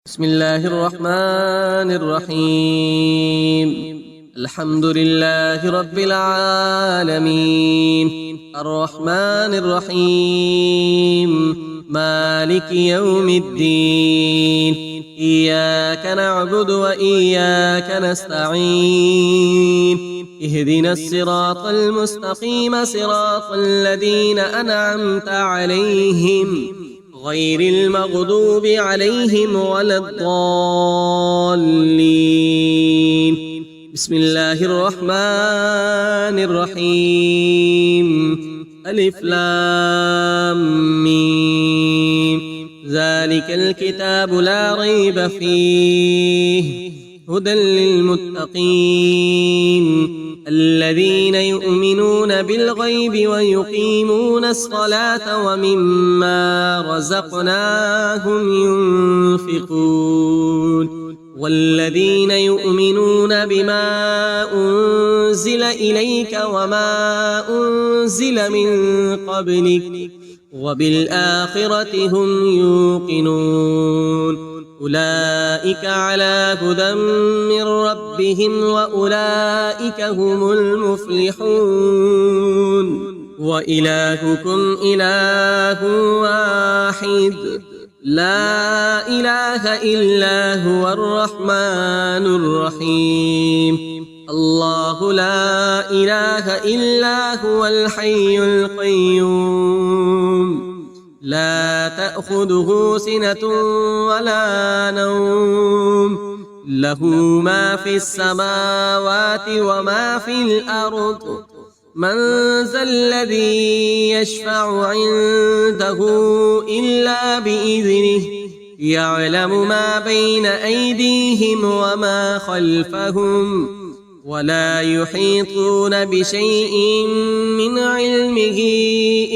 بسم الله الرحمن الرحيم. الحمد لله رب العالمين، الرحمن الرحيم، مالك يوم الدين. إياك نعبد وإياك نستعين، اهدنا الصراط المستقيم صراط الذين أنعمت عليهم غير المغضوب عليهم ولا الضالين. بسم الله الرحمن الرحيم. ألف لام ميم. ذلك الكتاب لا ريب فيه هدى للمتقين الذين يؤمنون بالغيب ويقيمون الصلاة ومما رزقناهم ينفقون والذين يؤمنون بما أنزل إليك وما أنزل من قبلك وبالآخرة هم يوقنون. أولئك على هدى من ربهم وأولئك هم المفلحون. وإلهكم إله واحد لا إله إلا هو الرحمن الرحيم. الله لا إله إلا هو الحي القيوم لا تأخذه سنة ولا نوم، له ما في السماوات وما في الأرض. من ذا الذي يشفع عنده إلا بإذنه، يعلم ما بين أيديهم وما خلفهم، ولا يحيطون بشيء من علمه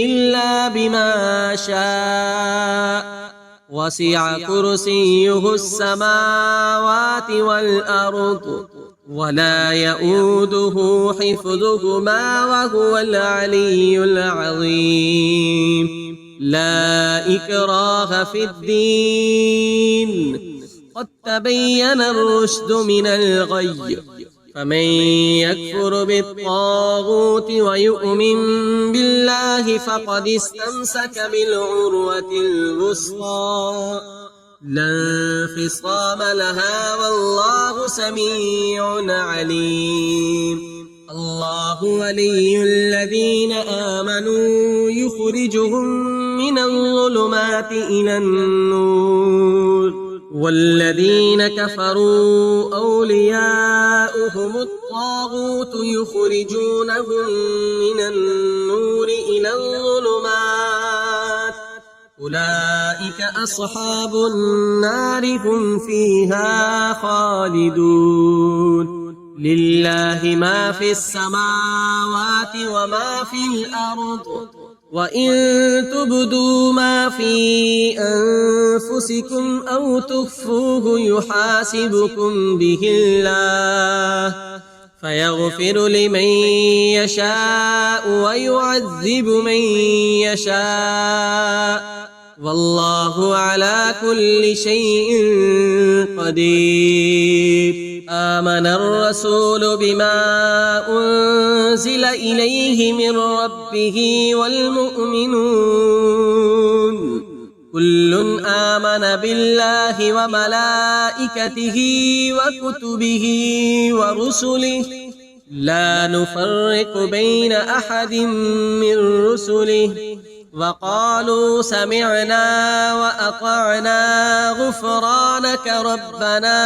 إلا بما شاء. وسع كرسيه السماوات والأرض ولا يؤوده حفظهما وهو العلي العظيم. لا إكراه في الدين، قد تبين الرشد من الغي. فمن يكفر بالطاغوت ويؤمن بالله فقد استمسك بالعروة الوثقى لا انفصام لها والله سميع عليم. الله ولي الذين آمنوا يخرجهم من الظلمات إلى النور، والذين كفروا أولياؤهم الطاغوت يخرجونهم من النور إلى الظلمات. أولئك أصحاب النار هم فيها خالدون. لله ما في السماوات وما في الأرض، وإن تبدوا ما في أنفسكم أو تخفوه يحاسبكم به الله، فيغفر لمن يشاء ويعذب من يشاء، والله على كل شيء قدير. آمن الرسول بما أنزل إليه من ربه والمؤمنون كل آمن بالله وملائكته وكتبه ورسله لا نفرق بين أحد من رسله، وقالوا سمعنا وأطعنا غفرانك ربنا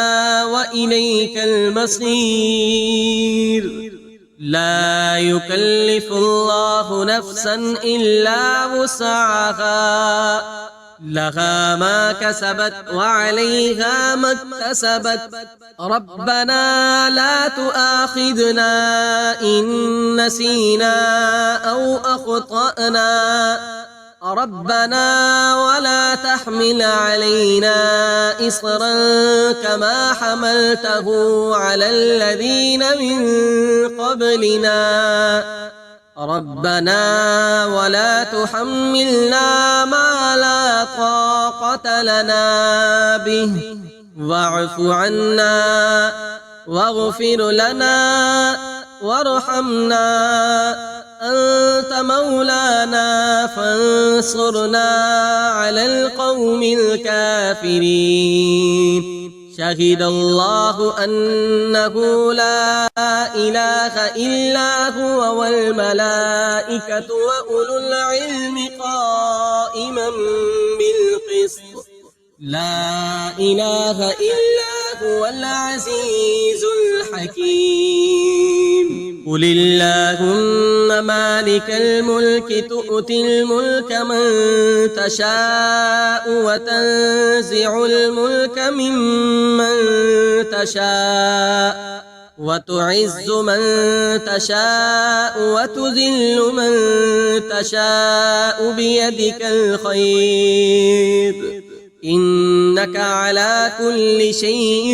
وإليك المصير. لا يكلف الله نفسا إلا وسعها، لها ما كسبت وعليها ما اكتسبت. ربنا لا تؤاخذنا إن نسينا أو أخطأنا، ربنا ولا تحمل علينا إصرا كما حملته على الذين من قبلنا، ربنا ولا تحملنا ما لا طاقة لنا به واعف عنا واغفر لنا وارحمنا أنت مولانا فانصرنا على القوم الكافرين. شهد الله أنه لا إله إلا هو والملائكة وأولو العلم قائما بالقسط لا إله إلا هو العزيز الحكيم. قل اللهم مالك الملك تؤتي الملك من تشاء وتنزع الملك ممن تشاء وتعز من تشاء وتذل من تشاء بيدك الخير إنك على كل شيء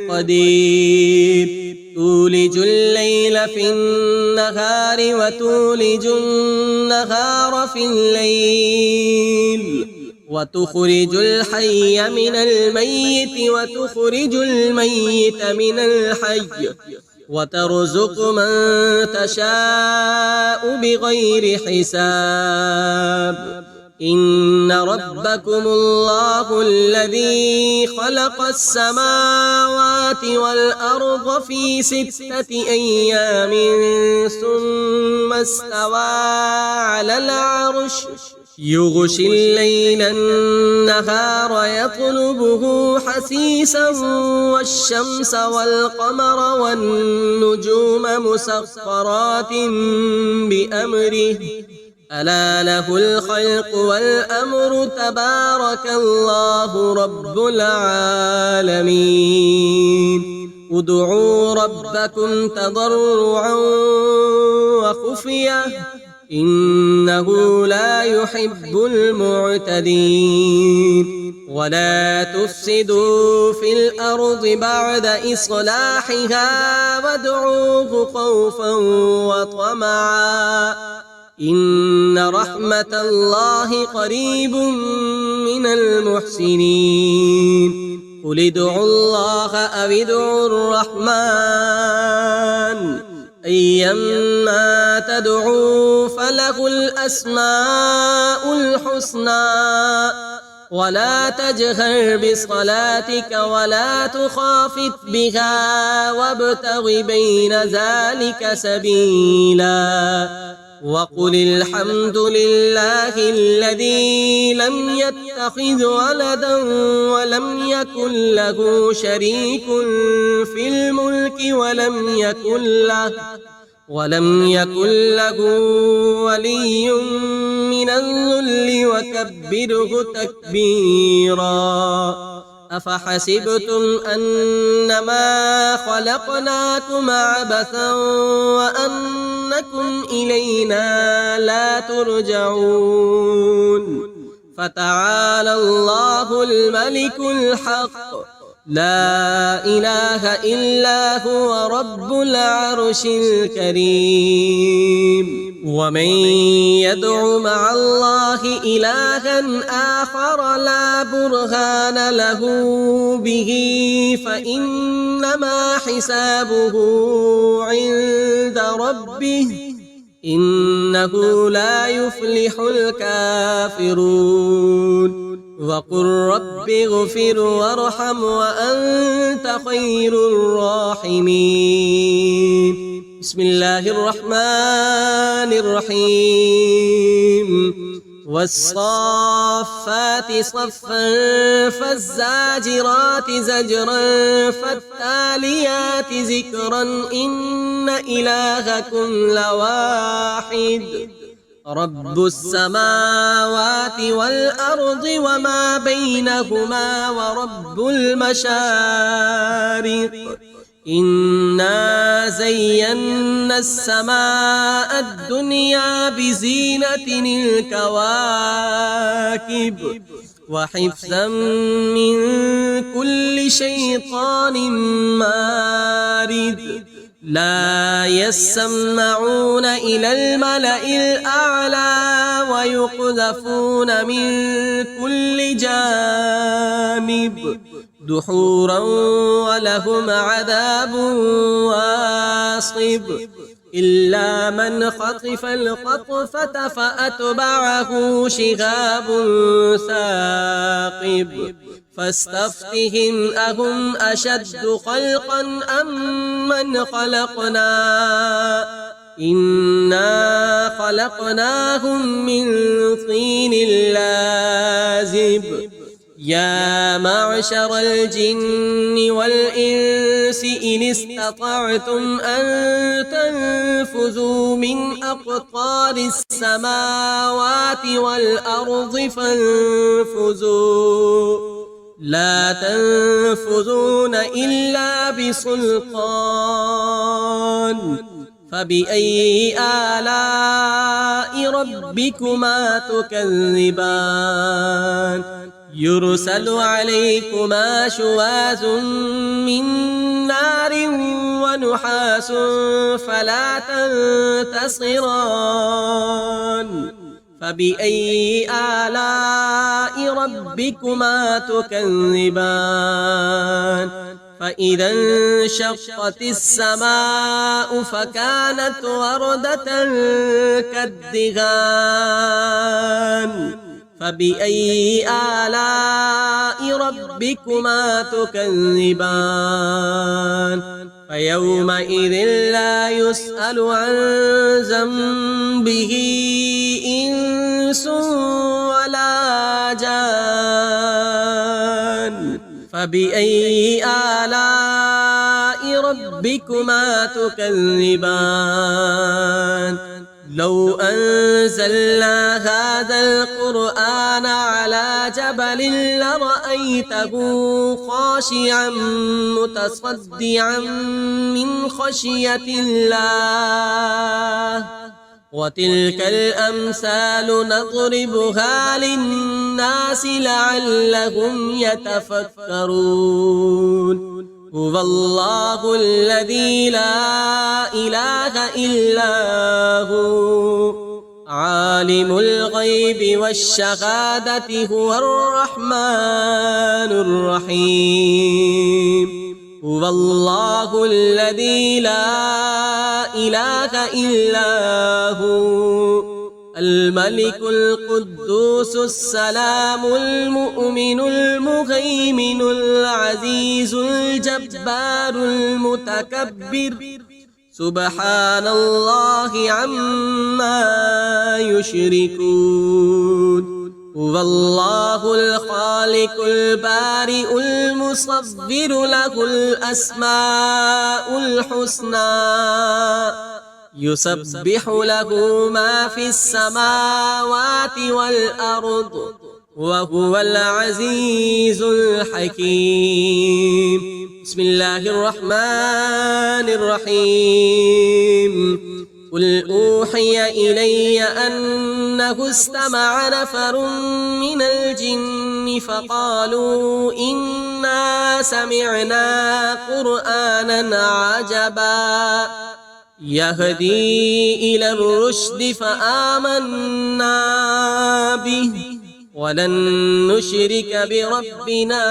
قدير. تولج الليل في النهار وتولج النهار في الليل وتخرج الحي من الميت وتخرج الميت من الحي وترزق من تشاء بغير حساب. إن ربكم الله الذي خلق السماوات والأرض في 6 أيام ثم استوى على العرش يغشي الليل النهار يطلبه حثيثا والشمس والقمر والنجوم مسخرات بأمره ألا له الخلق والأمر تبارك الله رب العالمين. ادعوا ربكم تضرعا وخفية إنه لا يحب المعتدين. ولا تفسدوا في الأرض بعد إصلاحها وادعوه خوفا وطمعا إن رحمة الله قريب من المحسنين. قل ادعوا الله أو ادعوا الرحمن أيما تدعوا فله الأسماء الحسنى ولا تجهر بصلاتك ولا تخافت بها وابتغ بين ذلك سبيلا. وقل الحمد لله الذي لم يتخذ ولدا ولم يكن له شريك في الملك ولم يكن له ولي من الذل وكبره تكبيرا. أفحسبتم أنما خلقناكم عبثا وأنكم إلينا لا ترجعون. فتعالى الله الملك الحق لا إله إلا هو رب العرش الكريم. ومن يدع مع الله إلها آخر لا برهان له به فإنما حسابه عند ربه إنه لا يفلح الكافرون. وقل رب اغفر وارحم وأنت خير الراحمين. بسم الله الرحمن الرحيم. والصافات صفا فالزاجرات زجرا فالتاليات ذكرا إن إلهكم لواحد رب السماوات والأرض وما بينهما ورب المشارق. إنا زينا السماء الدنيا بزينة الكواكب وحفظا من كل شيطان مارد. لا يسمعون إلى الملأ الأعلى ويقذفون من كل جانب دحورا ولهم عذاب واصب إلا من خطف الخطفة فأتبعه شهاب ثاقب فاستفتهم أهم أشد خلقا أم من خلقنا إنا خلقناهم من طين لازب يا معشر الجن والإنس إن استطعتم أن تنفذوا من أقطار السماوات والأرض فانفذوا لا تنفذون إلا بسلطان فبأي آلاء ربكما تكذبان يرسل عليكما شواذ من نار ونحاس فلا تنتصران فبأي آلاء ربكما تكذبان فإذا انشقت السماء فكانت وردة كالدهان فبأي آلاء ربكما تكذبان فيومئذ لا يسأل عن ذنبه إنس ولا جان فبأي آلاء ربكما تكذبان لو أنزلنا هذا القرآن على جبل لرأيته خاشعا متصدعا من خشية الله وتلك الأمثال نضربها للناس لعلهم يتفكرون هو الله الذي لا إله إلا هو عالم الغيب والشهادة هو الرحمن الرحيم هو الله الذي لا إله إلا هو الملك القدوس السلام المؤمن المهيمن العزيز الجبار المتكبر سبحان الله عما يشركون هو الله الخالق البارئ المصور له الأسماء الحسنى يسبح له ما في السماوات والأرض وهو العزيز الحكيم بسم الله الرحمن الرحيم قل أوحي إلي أنه استمع نفر من الجن فقالوا إنا سمعنا قرآنا عجبا يهدي إلى الرشد فآمنا به ولن نشرك بربنا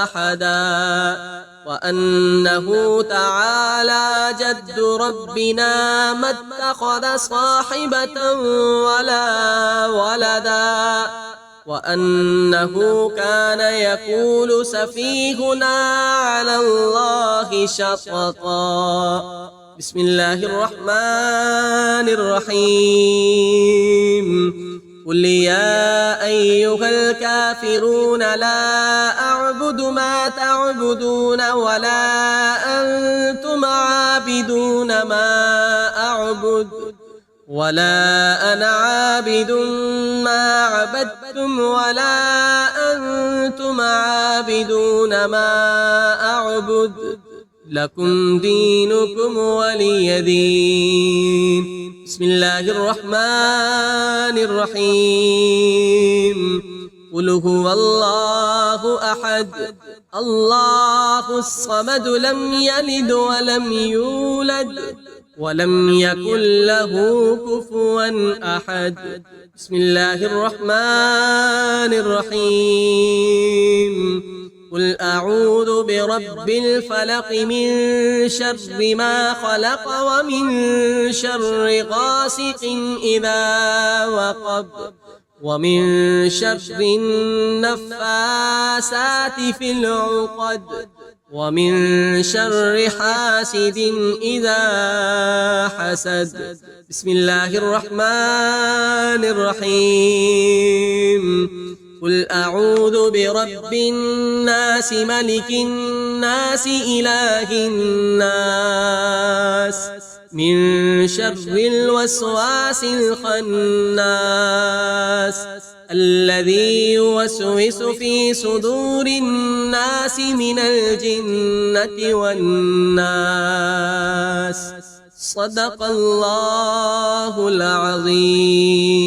أحدا وأنه تعالى جد ربنا ما اتخذ صاحبة ولا ولدا وأنه كان يقول سفيهنا على الله شططا بسم الله الرحمن الرحيم قل يا أيها الكافرون لا أعبد ما تعبدون ولا أنتم عابدون ما أعبد ولا أنا عابد ما عبدتم ولا أنتم عابدون ما أعبد لكم دينكم ولي دين بسم الله الرحمن الرحيم قل هو الله أحد الله الصمد لم يلد ولم يولد ولم يكن له كفوا أحد بسم الله الرحمن الرحيم قل أعوذ برب الفلق من شر ما خلق ومن شر غاسق إذا وقب ومن شر النفاسات في العقد ومن شر حاسد إذا حسد بسم الله الرحمن الرحيم قل أعوذ برب الناس ملك الناس إله الناس من شر الوسواس الخناس الذي يوسوس في صدور الناس من الجنة والناس صدق الله العظيم.